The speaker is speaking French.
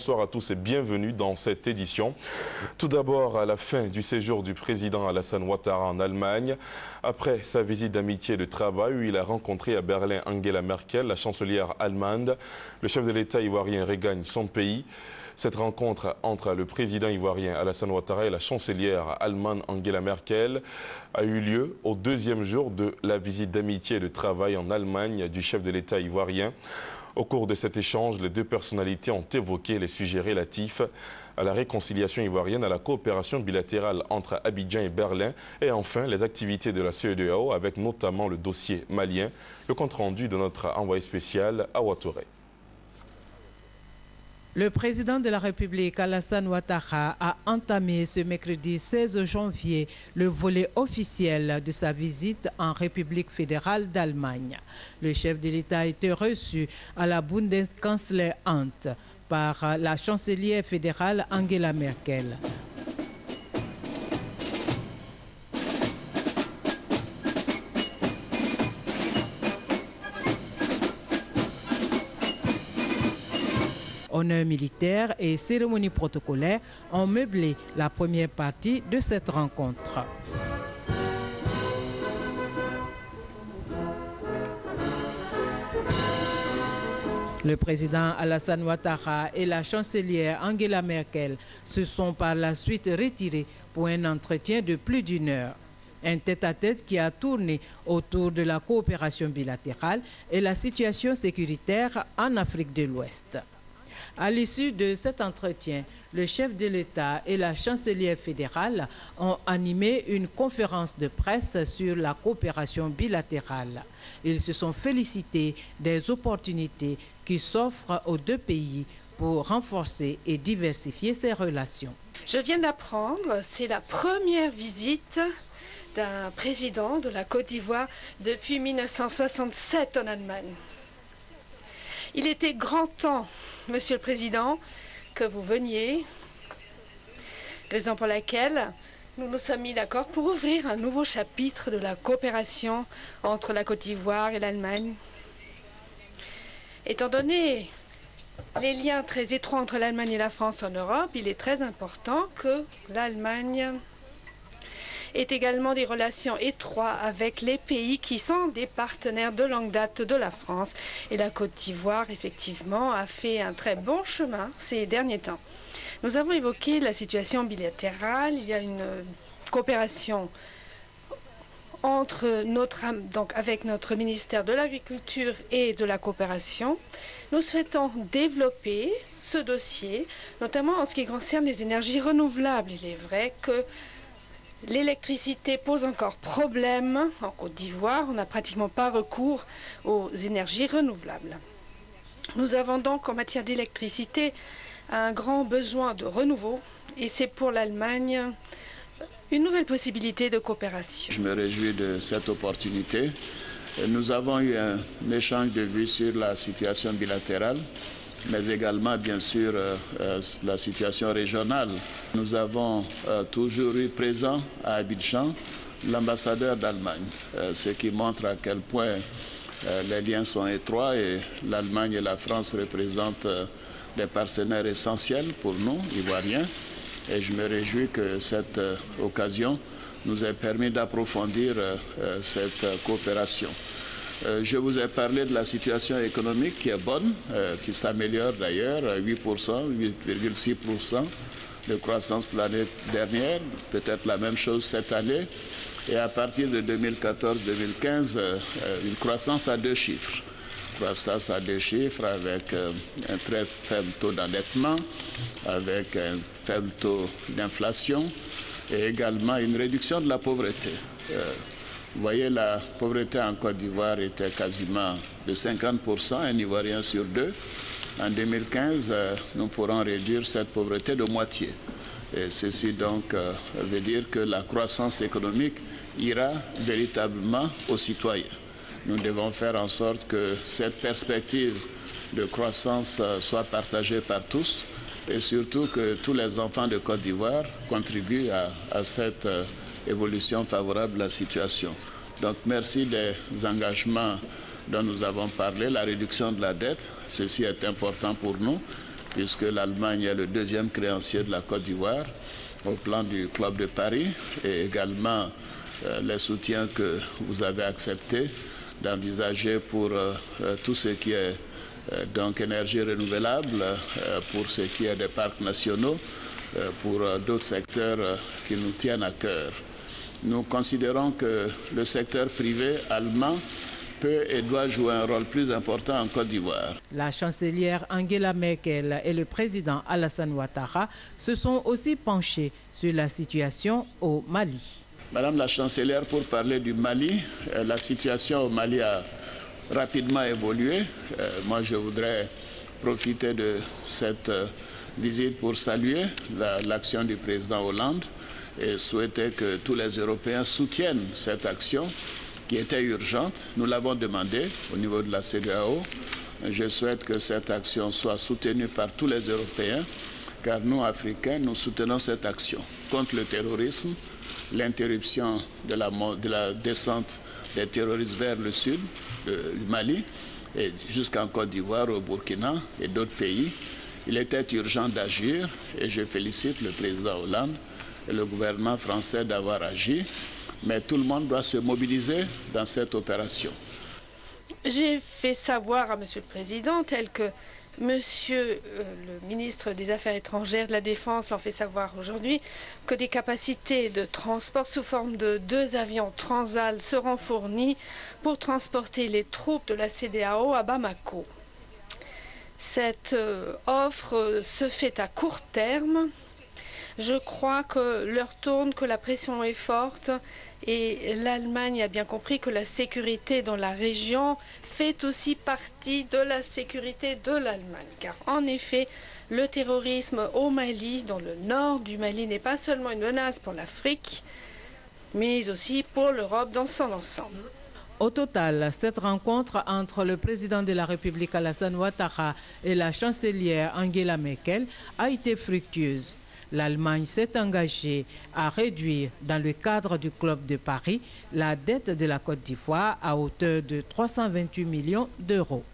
bonsoir à tous et bienvenue dans cette édition. Tout d'abord, à la fin du séjour du président Alassane Ouattara en Allemagne, après sa visite d'amitié et de travail où il a rencontré à Berlin Angela Merkel, la chancelière allemande, le chef de l'État ivoirien regagne son pays. Cette rencontre entre le président ivoirien Alassane Ouattara et la chancelière allemande Angela Merkel a eu lieu au deuxième jour de la visite d'amitié et de travail en Allemagne du chef de l'État ivoirien. Au cours de cet échange, les deux personnalités ont évoqué les sujets relatifs à la réconciliation ivoirienne, à la coopération bilatérale entre Abidjan et Berlin et enfin les activités de la CEDEAO avec notamment le dossier malien. Le compte-rendu de notre envoyé spécial à Ouattara. Le président de la République, Alassane Ouattara, a entamé ce mercredi 16 janvier le volet officiel de sa visite en République fédérale d'Allemagne. Le chef de l'État a été reçu à la Bundeskanzleramt par la chancelière fédérale Angela Merkel. Honneurs militaires et cérémonies protocolaires ont meublé la première partie de cette rencontre. Le président Alassane Ouattara et la chancelière Angela Merkel se sont par la suite retirés pour un entretien de plus d'une heure. Un tête-à-tête qui a tourné autour de la coopération bilatérale et la situation sécuritaire en Afrique de l'Ouest. À l'issue de cet entretien, le chef de l'État et la chancelière fédérale ont animé une conférence de presse sur la coopération bilatérale. Ils se sont félicités des opportunités qui s'offrent aux deux pays pour renforcer et diversifier ces relations. Je viens d'apprendre, c'est la première visite d'un président de la Côte d'Ivoire depuis 1967 en Allemagne. Il était grand temps, Monsieur le Président, que vous veniez, raison pour laquelle nous nous sommes mis d'accord pour ouvrir un nouveau chapitre de la coopération entre la Côte d'Ivoire et l'Allemagne. Étant donné les liens très étroits entre l'Allemagne et la France en Europe, il est très important que l'Allemagne ait également des relations étroites avec les pays qui sont des partenaires de longue date de la France. Et la Côte d'Ivoire, effectivement, a fait un très bon chemin ces derniers temps. Nous avons évoqué la situation bilatérale. Il y a une coopération avec notre ministère de l'Agriculture et de la Coopération. Nous souhaitons développer ce dossier, notamment en ce qui concerne les énergies renouvelables. Il est vrai que l'électricité pose encore problème en Côte d'Ivoire. On n'a pratiquement pas recours aux énergies renouvelables. Nous avons donc en matière d'électricité un grand besoin de renouveau et c'est pour l'Allemagne une nouvelle possibilité de coopération. Je me réjouis de cette opportunité. Nous avons eu un échange de vues sur la situation bilatérale, mais également, bien sûr, la situation régionale. Nous avons toujours eu présent à Abidjan l'ambassadeur d'Allemagne, ce qui montre à quel point les liens sont étroits et l'Allemagne et la France représentent des partenaires essentiels pour nous, Ivoiriens. Et je me réjouis que cette occasion nous ait permis d'approfondir cette coopération. Je vous ai parlé de la situation économique qui est bonne, qui s'améliore d'ailleurs, 8%, 8,6% de croissance l'année dernière, peut-être la même chose cette année. Et à partir de 2014-2015, une croissance à deux chiffres. Croissance à deux chiffres avec un très faible taux d'endettement, avec un faible taux d'inflation et également une réduction de la pauvreté. Vous voyez, la pauvreté en Côte d'Ivoire était quasiment de 50%, un Ivoirien sur deux. En 2015, nous pourrons réduire cette pauvreté de moitié. Et ceci donc veut dire que la croissance économique ira véritablement aux citoyens. Nous devons faire en sorte que cette perspective de croissance soit partagée par tous et surtout que tous les enfants de Côte d'Ivoire contribuent à cette évolution favorable de la situation. Donc merci des engagements dont nous avons parlé, la réduction de la dette, ceci est important pour nous, puisque l'Allemagne est le deuxième créancier de la Côte d'Ivoire au plan du Club de Paris, et également les soutiens que vous avez accepté d'envisager pour tout ce qui est donc énergie renouvelable, pour ce qui est des parcs nationaux, pour d'autres secteurs qui nous tiennent à cœur. Nous considérons que le secteur privé allemand peut et doit jouer un rôle plus important en Côte d'Ivoire. La chancelière Angela Merkel et le président Alassane Ouattara se sont aussi penchés sur la situation au Mali. Madame la chancelière, pour parler du Mali, la situation au Mali a rapidement évolué. Moi, je voudrais profiter de cette visite pour saluer l'action du président Hollande et souhaiter que tous les Européens soutiennent cette action qui était urgente. Nous l'avons demandé au niveau de la CEDEAO. Je souhaite que cette action soit soutenue par tous les Européens, car nous, Africains, nous soutenons cette action contre le terrorisme, l'interruption de la descente des terroristes vers le sud du Mali et jusqu'en Côte d'Ivoire, au Burkina et d'autres pays. Il était urgent d'agir et je félicite le président Hollande et le gouvernement français d'avoir agi. Mais tout le monde doit se mobiliser dans cette opération. J'ai fait savoir à Monsieur le Président, tel que Monsieur le ministre des Affaires étrangères de la Défense l'en fait savoir aujourd'hui, que des capacités de transport sous forme de 2 avions Transal seront fournis pour transporter les troupes de la CEDEAO à Bamako. Cette offre se fait à court terme. Je crois que l'heure tourne, que la pression est forte et l'Allemagne a bien compris que la sécurité dans la région fait aussi partie de la sécurité de l'Allemagne. Car en effet, le terrorisme au Mali, dans le nord du Mali, n'est pas seulement une menace pour l'Afrique, mais aussi pour l'Europe dans son ensemble. Au total, cette rencontre entre le président de la République Alassane Ouattara et la chancelière Angela Merkel a été fructueuse. L'Allemagne s'est engagée à réduire, dans le cadre du Club de Paris, la dette de la Côte d'Ivoire à hauteur de 328 millions d'euros.